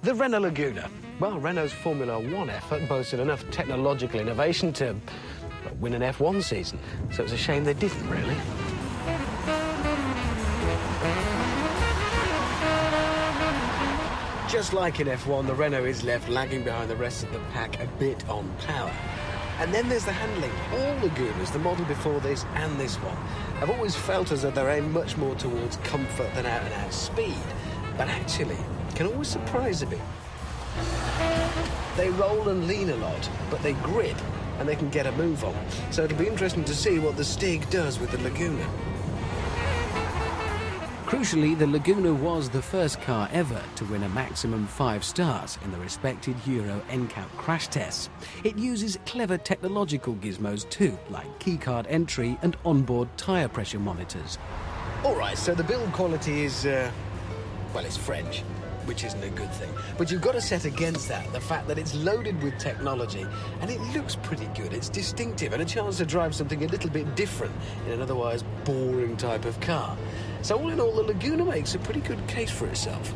The Renault Laguna. Well, Renault's Formula One effort boasted enough technological innovation to win an F1 season, so it's a shame they didn't, really. Just like in F1, the Renault is left lagging behind the rest of the pack a bit on power. And then there's the handling. All Lagunas, the model before this and this one, have always felt as though they're aimed much more towards comfort than out-and-out speed, but actually can always surprise a bit. They roll and lean a lot, but they grip and they can get a move on. So it'll be interesting to see what the Stig does with the Laguna. Crucially, the Laguna was the first car ever to win a maximum 5 stars in the respected EuroNCAP crash tests. It uses clever technological gizmos too, like keycard entry and onboard tyre pressure monitors. All right, so the build quality is, well, it's French, which isn't a good thing. But you've got to set against that the fact that it's loaded with technology and it looks pretty good. It's distinctive and a chance to drive something a little bit different in an otherwise boring type of car. So all in all, the Laguna makes a pretty good case for itself.